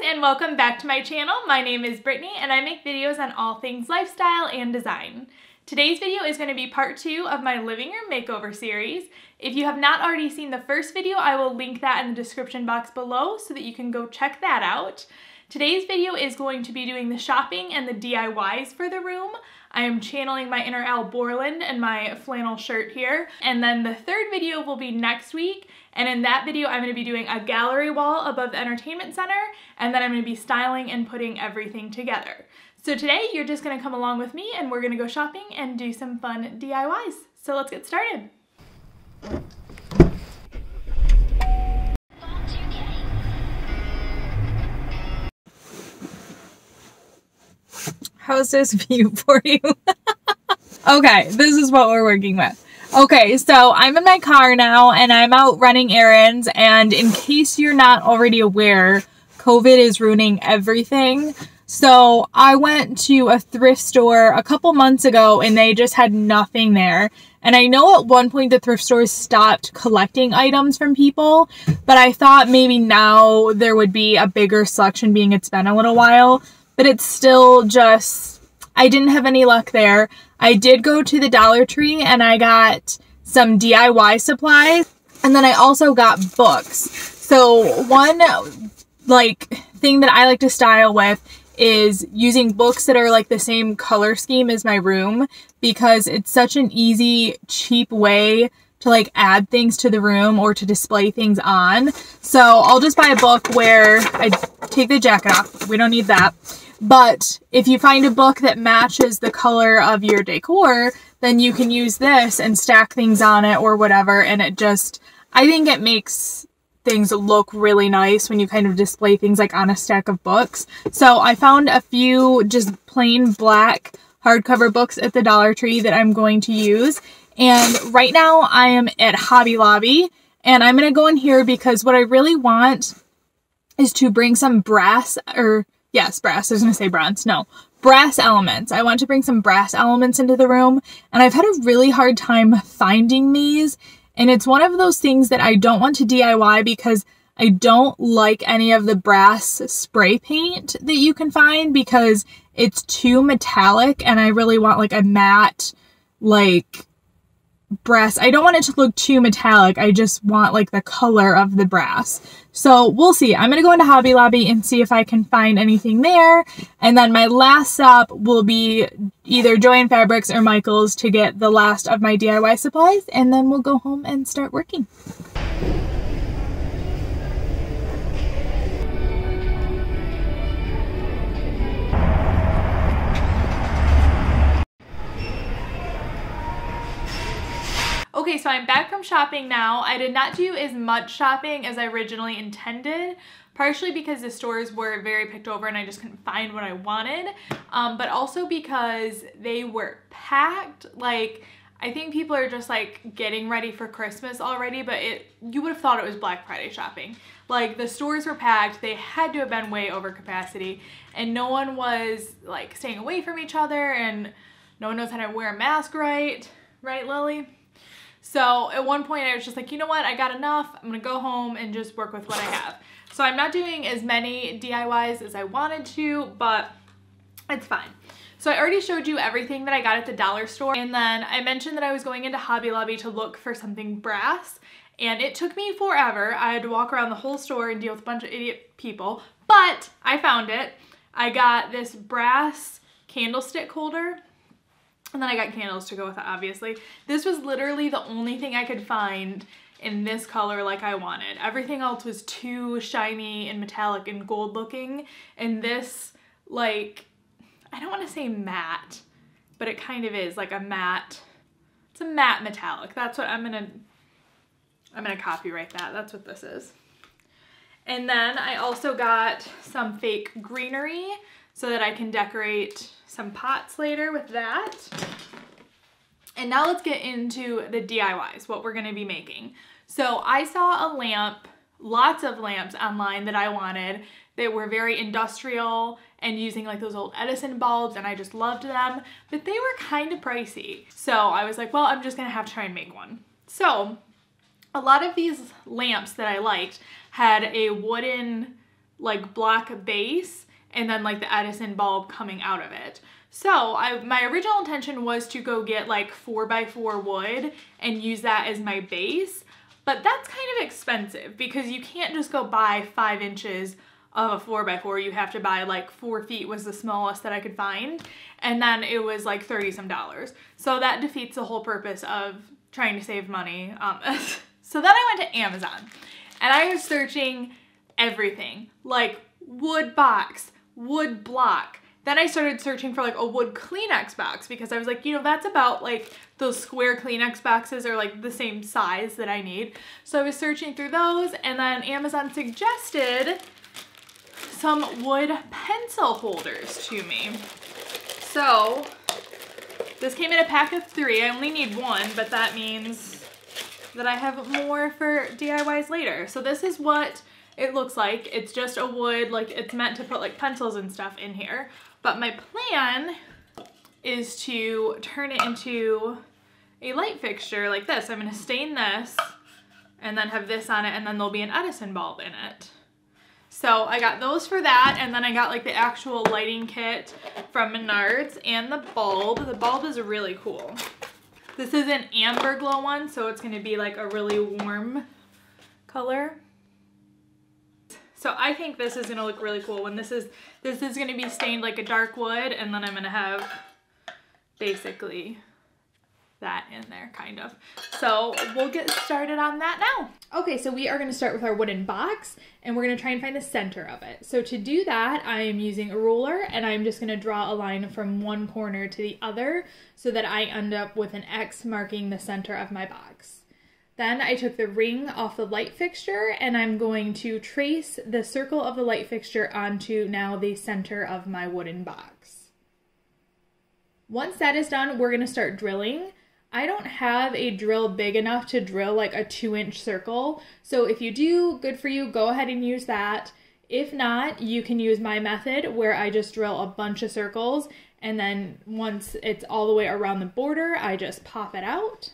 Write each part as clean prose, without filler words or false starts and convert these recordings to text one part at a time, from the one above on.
and welcome back to my channel. My name is Brittany and I make videos on all things lifestyle and design. Today's video is going to be part 2 of my living room makeover series. If you have not already seen the first video, I will link that in the description box below so that you can go check that out. Today's video is going to be doing the shopping and the DIYs for the room. I am channeling my inner Al Borland and my flannel shirt here. And then the third video will be next week. And in that video, I'm going to be doing a gallery wall above the entertainment center. And then I'm going to be styling and putting everything together. So today, you're just going to come along with me and we're going to go shopping and do some fun DIYs. So let's get started. How's this view for you? Okay, this is what we're working with. Okay, so I'm in my car now and I'm out running errands, and in case you're not already aware, COVID is ruining everything. So I went to a thrift store a couple months ago and they just had nothing there. And I know at one point the thrift stores stopped collecting items from people, but I thought maybe now there would be a bigger selection being it's been a little while. But it's still just, I didn't have any luck there. I did go to the Dollar Tree and I got some DIY supplies. And then I also got books. So one thing that I like to style with is using books that are like the same color scheme as my room, because it's such an easy, cheap way to add things to the room or to display things on. So I'll just buy a book where I take the jacket off. We don't need that. But if you find a book that matches the color of your decor, then you can use this and stack things on it or whatever. And it just, I think it makes things look really nice when you kind of display things on a stack of books. So I found a few just plain black hardcover books at the Dollar Tree that I'm going to use. And right now I am at Hobby Lobby and I'm going to go in here because what I really want is to bring some brass elements. I want to bring some brass elements into the room, and I've had a really hard time finding these, and it's one of those things that I don't want to DIY because I don't like any of the brass spray paint that you can find because it's too metallic, and I really want a matte brass. I don't want it to look too metallic. I just want the color of the brass. So we'll see. I'm going to go into Hobby Lobby and see if I can find anything there. And then my last stop will be either Joann Fabrics or Michael's to get the last of my DIY supplies. And then we'll go home and start working. Okay, so I'm back from shopping now. I did not do as much shopping as I originally intended, partially because the stores were very picked over and I just couldn't find what I wanted, but also because they were packed. I think people are just getting ready for Christmas already, but you would have thought it was Black Friday shopping. The stores were packed, they had to have been way over capacity, and no one was staying away from each other, and no one knows how to wear a mask right, Lily? So at one point I was just you know what, I got enough. I'm gonna go home and just work with what I have. So I'm not doing as many DIYs as I wanted to, but it's fine. So I already showed you everything that I got at the dollar store, and then I mentioned that I was going into Hobby Lobby to look for something brass, and it took me forever. I had to walk around the whole store and deal with a bunch of idiot people, but I found it. I got this brass candlestick holder. And then I got candles to go with it, obviously. This was literally the only thing I could find in this color I wanted. Everything else was too shiny and metallic and gold looking. And this, I don't want to say matte, but it kind of is a matte. It's a matte metallic. That's what I'm gonna copyright that. That's what this is. And then I also got some fake greenery so that I can decorate some pots later with that. And now let's get into the DIYs, what we're gonna be making. So I saw a lamp, lots of lamps online that I wanted that were very industrial and using those old Edison bulbs, and I just loved them, but they were kind of pricey. So I was well, I'm just gonna have to try and make one. So a lot of these lamps that I liked had a wooden like black base and then like the Edison bulb coming out of it. So my original intention was to go get like 4x4 wood and use that as my base, but that's kind of expensive because you can't just go buy 5 inches of a 4x4. You have to buy like 4 feet was the smallest that I could find, and then it was like $30 some. So that defeats the whole purpose of trying to save money. So then I went to Amazon and I was searching everything, like wood box, wood block. Then I started searching for like a wood Kleenex box because I was like, you know, that's about like those square Kleenex boxes are like the same size that I need. So I was searching through those, and then Amazon suggested some wood pencil holders to me. So this came in a pack of 3. I only need 1, but that means that I have more for DIYs later. So this is what it looks like. It's just a wood, like it's meant to put like pencils and stuff in here. But my plan is to turn it into a light fixture like this. I'm gonna stain this and then have this on it, and then there'll be an Edison bulb in it. So I got those for that, and then I got like the actual lighting kit from Menards and the bulb. The bulb is really cool. This is an amber glow one, so it's gonna be like a really warm color. So I think this is gonna look really cool when this is gonna be stained like a dark wood, and then I'm gonna have basically that in there, kind of. So we'll get started on that now. Okay, so we are gonna start with our wooden box, and we're gonna try and find the center of it. So to do that, I am using a ruler, and I'm just gonna draw a line from one corner to the other so that I end up with an X marking the center of my box. Then I took the ring off the light fixture, and I'm going to trace the circle of the light fixture onto now the center of my wooden box. Once that is done, we're gonna start drilling. I don't have a drill big enough to drill like a 2-inch circle, so if you do, good for you, go ahead and use that. If not, you can use my method where I just drill a bunch of circles, and then once it's all the way around the border, I just pop it out.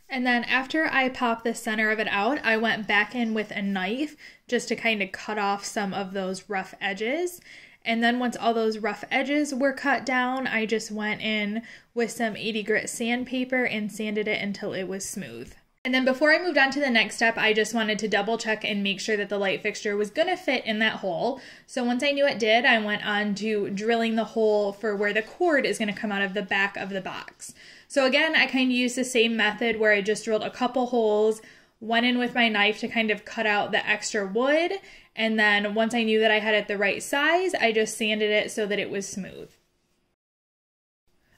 And then after I popped the center of it out, I went back in with a knife just to kind of cut off some of those rough edges. And then once all those rough edges were cut down, I just went in with some 80 grit sandpaper and sanded it until it was smooth. And then before I moved on to the next step, I just wanted to double check and make sure that the light fixture was gonna fit in that hole. So once I knew it did, I went on to drilling the hole for where the cord is gonna come out of the back of the box. So again, I kind of used the same method where I just drilled a couple holes, went in with my knife to kind of cut out the extra wood, and then once I knew that I had it the right size, I just sanded it so that it was smooth.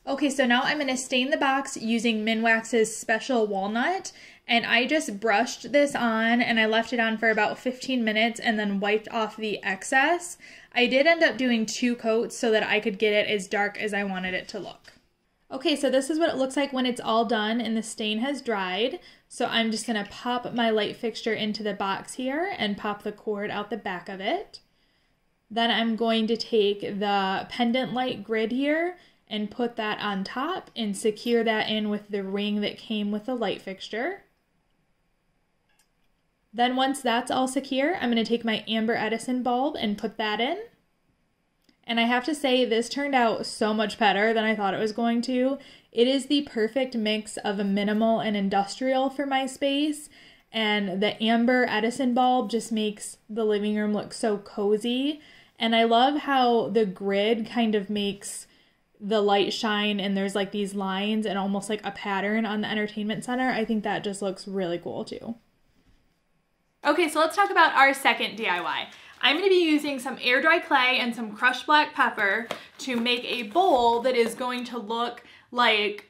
Okay, so now I'm going to stain the box using Minwax's Special Walnut, and I just brushed this on and I left it on for about 15 minutes and then wiped off the excess. I did end up doing 2 coats so that I could get it as dark as I wanted it to look. Okay, so this is what it looks like when it's all done and the stain has dried. So I'm just going to pop my light fixture into the box here and pop the cord out the back of it. Then I'm going to take the pendant light grid here and put that on top and secure that in with the ring that came with the light fixture. Then once that's all secure, I'm going to take my amber Edison bulb and put that in. And I have to say, this turned out so much better than I thought it was going to. It is the perfect mix of a minimal and industrial for my space. And the amber Edison bulb just makes the living room look so cozy. And I love how the grid kind of makes the light shine, and there's like these lines and almost like a pattern on the entertainment center. I think that just looks really cool too. Okay, so let's talk about our second DIY. I'm going to be using some air dry clay and some crushed black pepper to make a bowl that is going to look like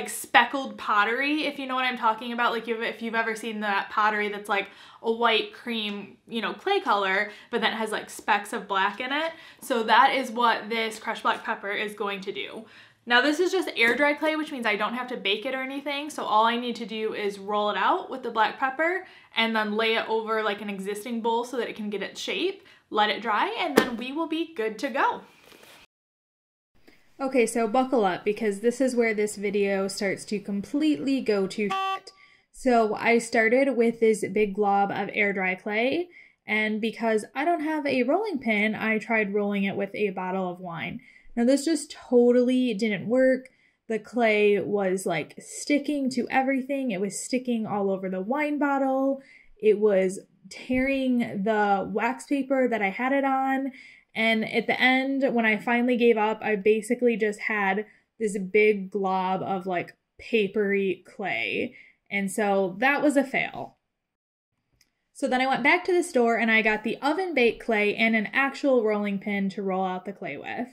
speckled pottery, if you know what I'm talking about. Like if you've ever seen that pottery that's like a white cream, you know, clay color, but then it has like specks of black in it. So that is what this crushed black pepper is going to do. Now this is just air dry clay, which means I don't have to bake it or anything. So all I need to do is roll it out with the black pepper and then lay it over like an existing bowl so that it can get its shape, let it dry, and then we will be good to go. Okay, so buckle up because this is where this video starts to completely go to shit. So I started with this big glob of air dry clay, And because I don't have a rolling pin, I tried rolling it with a bottle of wine. Now this just totally didn't work. The clay was like sticking to everything. It was sticking all over the wine bottle. It was tearing the wax paper that I had it on. And at the end, when I finally gave up, I basically just had this big glob of like papery clay. And so that was a fail. So then I went back to the store and I got the oven baked clay and an actual rolling pin to roll out the clay with.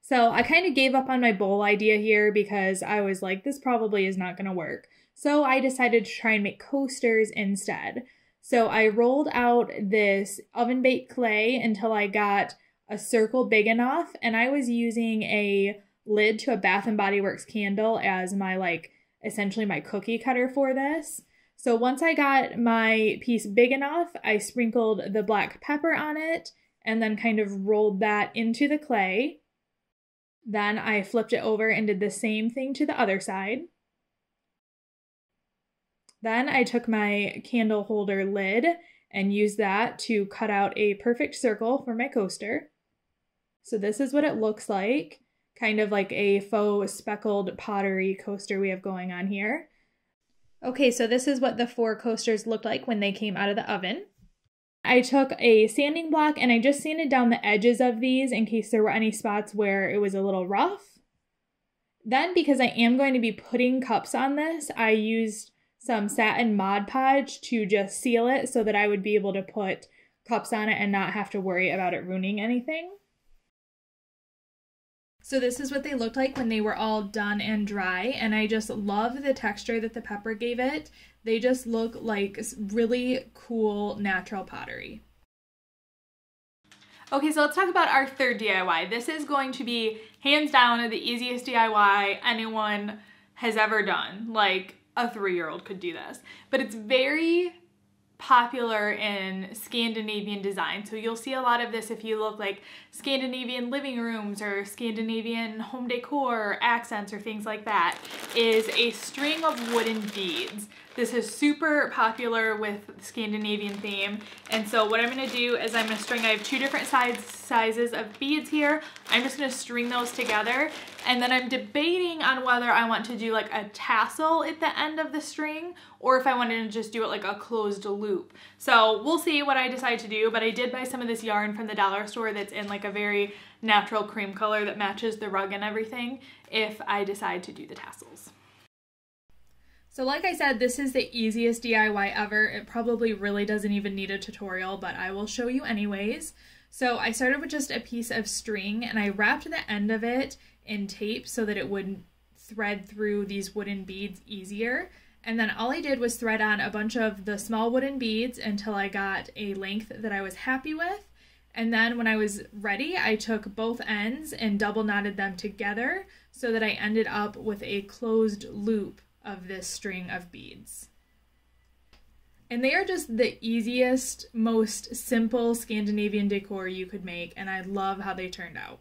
So I kind of gave up on my bowl idea here because I was like, this probably is not going to work. So I decided to try and make coasters instead. So I rolled out this oven baked clay until I got a circle big enough, and I was using a lid to a Bath & Body Works candle as my essentially my cookie cutter for this. So once I got my piece big enough, I sprinkled the black pepper on it and then kind of rolled that into the clay. Then I flipped it over and did the same thing to the other side. Then I took my candle holder lid and used that to cut out a perfect circle for my coaster. So this is what it looks like, kind of like a faux speckled pottery coaster we have going on here. Okay, so this is what the 4 coasters looked like when they came out of the oven. I took a sanding block and I just sanded down the edges of these in case there were any spots where it was a little rough. Then, because I am going to be putting cups on this, I used some satin Mod Podge to just seal it so that I would be able to put cups on it and not have to worry about it ruining anything. So this is what they looked like when they were all done and dry, and I just love the texture that the pepper gave it. They just look like really cool natural pottery. Okay, so let's talk about our third DIY. This is going to be hands down the easiest DIY anyone has ever done. Like a 3-year-old could do this, but it's very popular in Scandinavian design. So you'll see a lot of this if you look like Scandinavian living rooms or Scandinavian home decor or accents or things like that, is a string of wooden beads. This is super popular with the Scandinavian theme. And so what I'm gonna do is I'm gonna string, I have 2 different sizes of beads here. I'm just gonna string those together. And then I'm debating on whether I want to do like a tassel at the end of the string or if I wanted to just do it like a closed loop. So we'll see what I decide to do, but I did buy some of this yarn from the dollar store that's in like a very natural cream color that matches the rug and everything if I decide to do the tassels. So like I said, this is the easiest DIY ever. It probably really doesn't even need a tutorial, but I will show you anyways. So I started with just a piece of string and I wrapped the end of it in tape so that it would thread through these wooden beads easier. And then all I did was thread on a bunch of the small wooden beads until I got a length that I was happy with. And then when I was ready, I took both ends and double knotted them together so that I ended up with a closed loop of this string of beads. And they are just the easiest, most simple Scandinavian decor you could make, and I love how they turned out.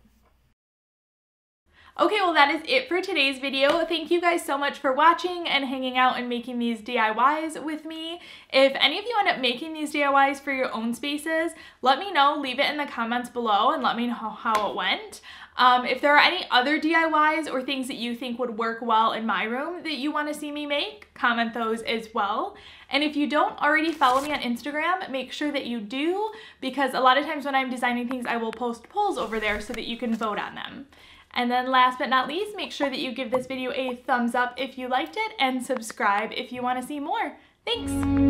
Okay, well that is it for today's video. Thank you guys so much for watching and hanging out and making these DIYs with me. If any of you end up making these DIYs for your own spaces, let me know. Leave it in the comments below and let me know how it went. If there are any other DIYs or things that you think would work well in my room that you want to see me make, comment those as well. And if you don't already follow me on Instagram, make sure that you do, because a lot of times when I'm designing things, I will post polls over there so that you can vote on them. And then last but not least, make sure that you give this video a thumbs up if you liked it and subscribe if you want to see more. Thanks!